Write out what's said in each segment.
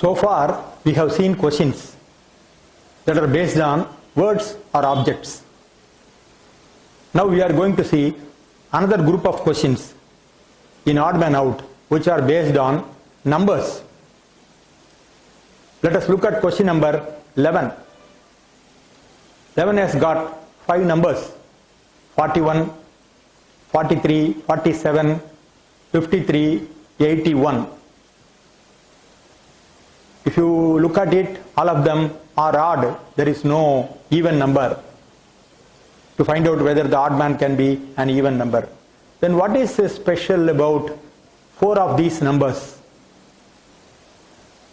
So far we have seen questions that are based on words or objects. Now we are going to see another group of questions in Oddmanout which are based on numbers. Let us look at question number 11. 11 has got 5 numbers: 41, 43, 47, 53, 81. If you look at it, all of them are odd. There is no even number. To find out whether the odd man can be an even number. Then what is special about 4 of these numbers?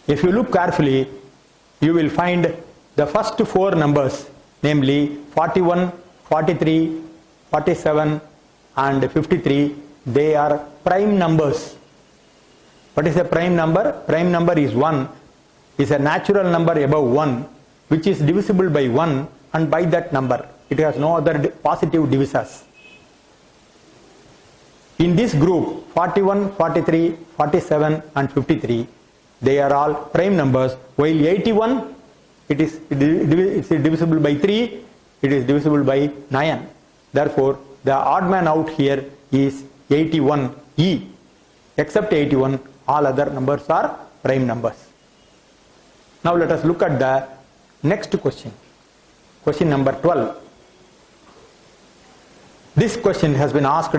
If you look carefully, you will find the first 4 numbers, namely 41, 43, 47 and 53, they are prime numbers. What is a prime number? Prime number is 1, is a natural number above 1, which is divisible by 1 and by that number. It has no other positive divisors. In this group, 41, 43, 47 and 53, they are all prime numbers, while 81, it is divisible by 3, it is divisible by 9. Therefore, the odd man out here is 81E. Except 81, all other numbers are prime numbers. Now let us look at the next question. Question number 12. This question has been asked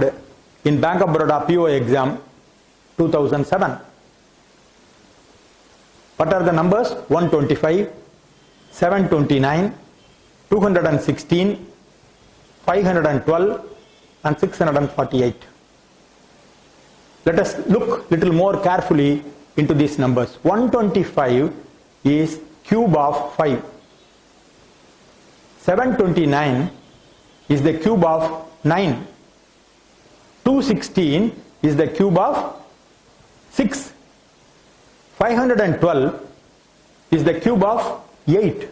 in Bank of Baroda PO exam 2007. What are the numbers? 125, 729, 216, 512 and 648. Let us look little more carefully into these numbers. 125 is cube of 5. 729 is the cube of 9. 216 is the cube of 6. 512 is the cube of 8.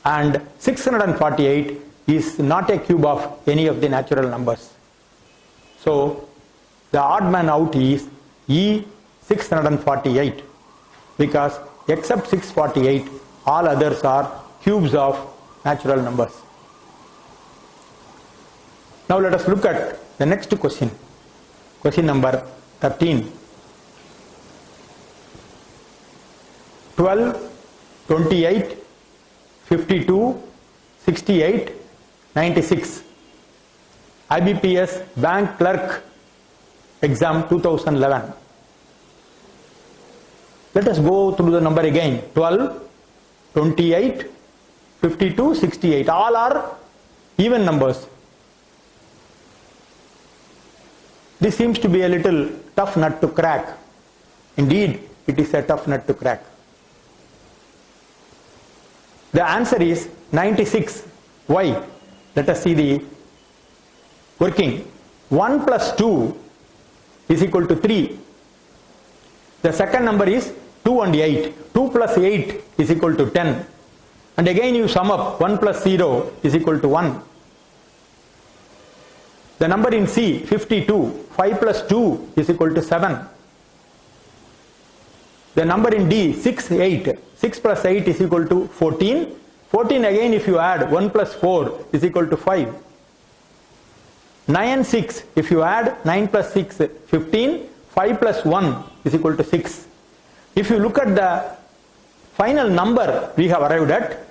And 648 is not a cube of any of the natural numbers. So the odd man out is E648, because except 648, all others are cubes of natural numbers. Now let us look at the next question. Question number 13. 12, 28, 52, 68, 96. IBPS Bank Clerk Exam 2011. Let us go through the number again. 12, 28, 52, 68. All are even numbers. This seems to be a little tough nut to crack. Indeed, it is a tough nut to crack. The answer is 96. Why? Let us see the working. 1 plus 2 is equal to 3. The second number is 2 and 8. 2 plus 8 is equal to 10. And again you sum up, 1 plus 0 is equal to 1. The number in C, 52, 5 plus 2 is equal to 7. The number in D, 6, 8. 6 plus 8 is equal to 14. 14 again if you add, 1 plus 4 is equal to 5. 9, 6, if you add 9 plus 6, 15. 5 plus 1 is equal to 6. If you look at the final number we have arrived at,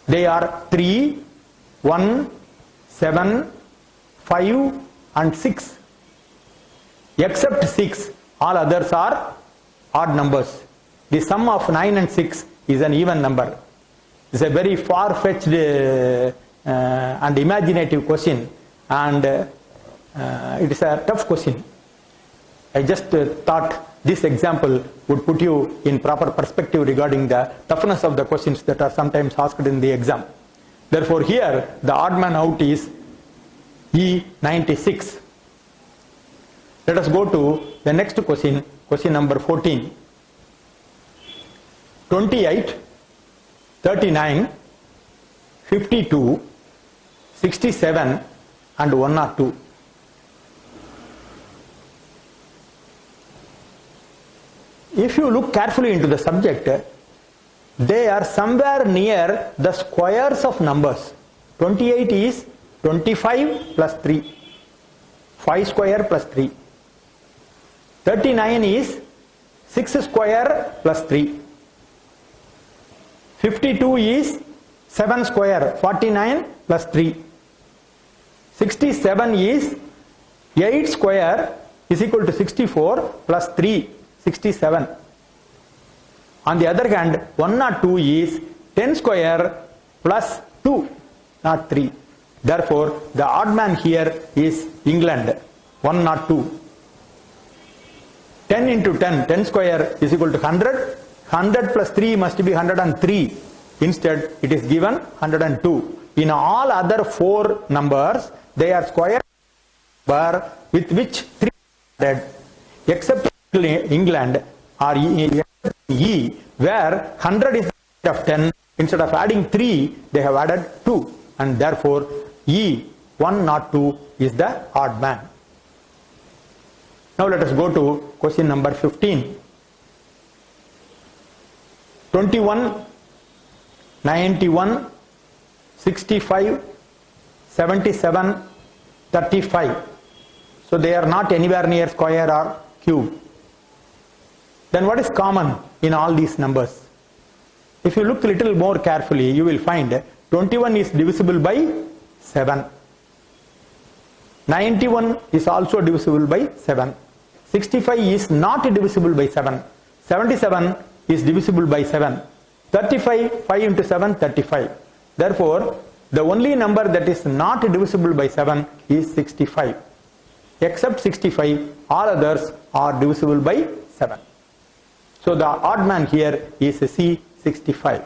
they are 3, 1, 7, 5 and 6. Except 6, all others are odd numbers. The sum of 9 and 6 is an even number. It's a very far-fetched and imaginative question, and it is a tough question. I just thought this example would put you in proper perspective regarding the toughness of the questions that are sometimes asked in the exam. Therefore here the odd man out is E96. Let us go to the next question, question number 14. 28, 39, 52, 67 and 102. if you look carefully into the subject, they are somewhere near the squares of numbers. 28 is 25 plus 3, 5 square plus 3. 39 is 6 square plus 3. 52 is 7 square, 49 plus 3. 67 is 8 square is equal to 64 plus 3, 67. On the other hand, 102 is 10 square plus 2, not 3. Therefore, the odd man here is England, 102. 10 into 10, 10 square is equal to 100. 100 plus 3 must be 103. Instead, it is given 102. In all other 4 numbers, they are square number with which 3 are added, except England or E, where 100 is of 10. Instead of adding 3, they have added 2. And therefore, E, 102 is the odd man. Now let us go to question number 15. 21, 91, 65, 77, 35. So they are not anywhere near square or cube. Then what is common in all these numbers? If you look a little more carefully, you will find 21 is divisible by 7. 91 is also divisible by 7. 65 is not divisible by 7. 77 is divisible by 7. 35, 5 into 7, 35. Therefore, the only number that is not divisible by 7 is 65. Except 65, all others are divisible by 7. So the odd man here is C, 65.